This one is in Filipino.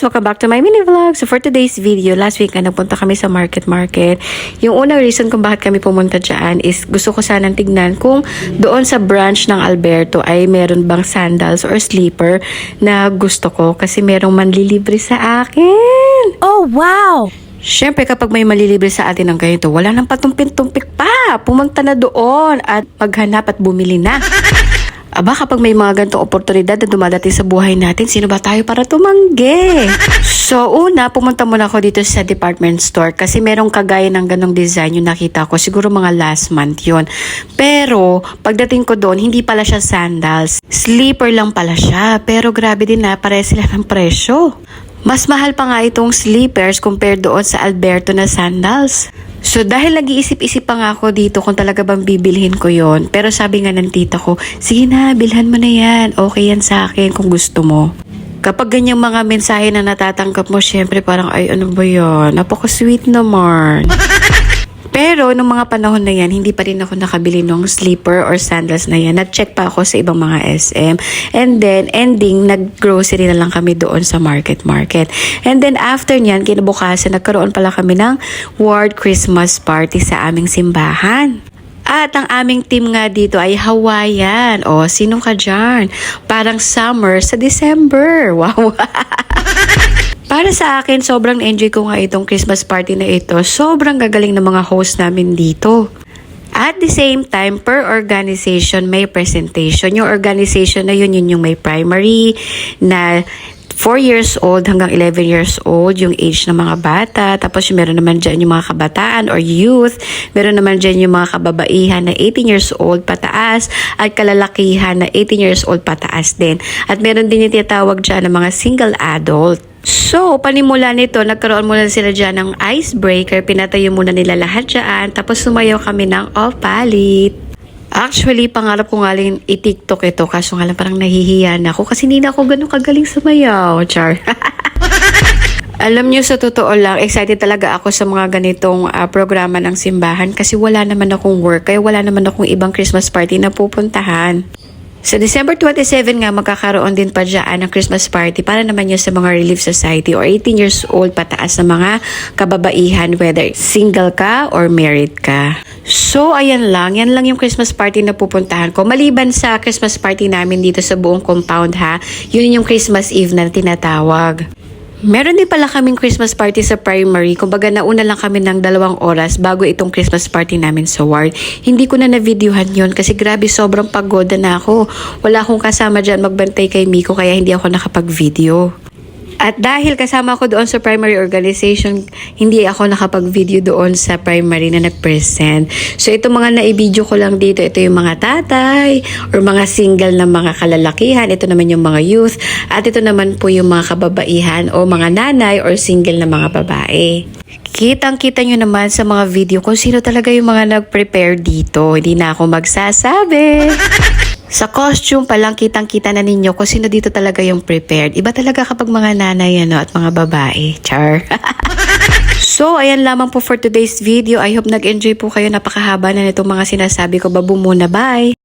It's welcome back to my mini vlog. So for today's video, last week na nagpunta kami sa market. Yung unang reason kung bakit kami pumunta dyan is gusto ko sanang tignan kung doon sa branch ng Alberto ay meron bang sandals or slipper na gusto ko kasi merong manlilibre sa akin. Oh, wow! Siyempre, kapag may malilibre sa atin ng ganito, wala nang patumpik-tumpik pa. Pumunta na doon at maghanap at bumili na. Aba, kapag may mga ganitong oportunidad na dumadating sa buhay natin, sino ba tayo para tumanggi? So, una, pumunta muna ako dito sa department store kasi merong kagaya ng ganong design yung nakita ko. Siguro mga last month yun. Pero, pagdating ko doon, hindi pala siya sandals. Slipper lang pala siya. Pero grabe din na, pare sila ng presyo. Mas mahal pa nga itong slippers compared doon sa Alberto na sandals. So dahil nag-iisip-isip pa nga ako dito kung talaga bang bibilhin ko yon. Pero sabi nga ng tita ko, sige na, bilhan mo na yan. Okay yan sa akin kung gusto mo. Kapag ganyang mga mensahe na natatanggap mo, syempre parang ay ano ba yan? Napaka-sweet naman. Pero nung mga panahon na yan, hindi pa rin ako nakabili ng slipper or sandals na yan. Nag-check pa ako sa ibang mga SM. And then, ending, nag-grocery na lang kami doon sa market. And then, after nyan, kinabukasan, nagkaroon pala kami ng World Christmas Party sa aming simbahan. At ang aming team nga dito ay Hawaiian. O, sino ka dyan? Parang summer sa December. Wow! Para sa akin, sobrang enjoy ko nga itong Christmas party na ito. Sobrang gagaling ng mga host namin dito. At the same time, per organization, may presentation. Yung organization na yun yung may primary na 4 years old hanggang 11 years old, yung age ng mga bata. Tapos meron naman dyan yung mga kabataan or youth. Meron naman dyan yung mga kababaihan na 18 years old pataas at kalalakihan na 18 years old pataas din. At meron din yung tinatawag dyan ng mga single adult. So, panimula nito, nagkaroon muna sila dyan ng icebreaker. Pinatayo muna nila lahat dyan. Tapos sumayaw kami ng off-palit. Actually, pangarap ko nga rin i-TikTok ito. Kaso nga lang parang nahihiya na ako. Kasi hindi na ako ganun kagaling sumayaw. Char. Alam nyo, sa totoo lang, excited talaga ako sa mga ganitong programa ng simbahan. Kasi wala naman akong work. Kaya wala naman akong ibang Christmas party na pupuntahan. Sa December 27 nga, magkakaroon din pa dyan ng Christmas party para naman yun sa mga Relief Society or 18 years old pataas na mga kababaihan, whether single ka or married ka. So, ayan lang. Yan lang yung Christmas party na pupuntahan ko. Maliban sa Christmas party namin dito sa buong compound ha, yun yung Christmas Eve na tinatawag. Meron din pala kaming Christmas party sa primary. Kumbaga nauna lang kami ng 2 oras bago itong Christmas party namin sa ward. Hindi ko na na-videohan yun kasi grabe sobrang pagoda na ako. Wala akong kasama dyan magbantay kay Miko kaya hindi ako nakapag-video. At dahil kasama ako doon sa primary organization, hindi ako nakapag-video doon sa primary na nag-present. So ito mga na-video ko lang dito, ito yung mga tatay or mga single na mga kalalakihan, ito naman yung mga youth, at ito naman po yung mga kababaihan o mga nanay or single na mga babae. Kitang-kita nyo naman sa mga video kung sino talaga yung mga nag-prepare dito. Hindi na ako magsasabi. Sa costume pa lang kitang-kita na ninyo kung sino dito talaga yung prepared. Iba talaga kapag mga nanay at mga babae. Char. So, ayan lamang po for today's video. I hope nag-enjoy po kayo. Napakahaba na nitong mga sinasabi ko. Babu muna. Bye!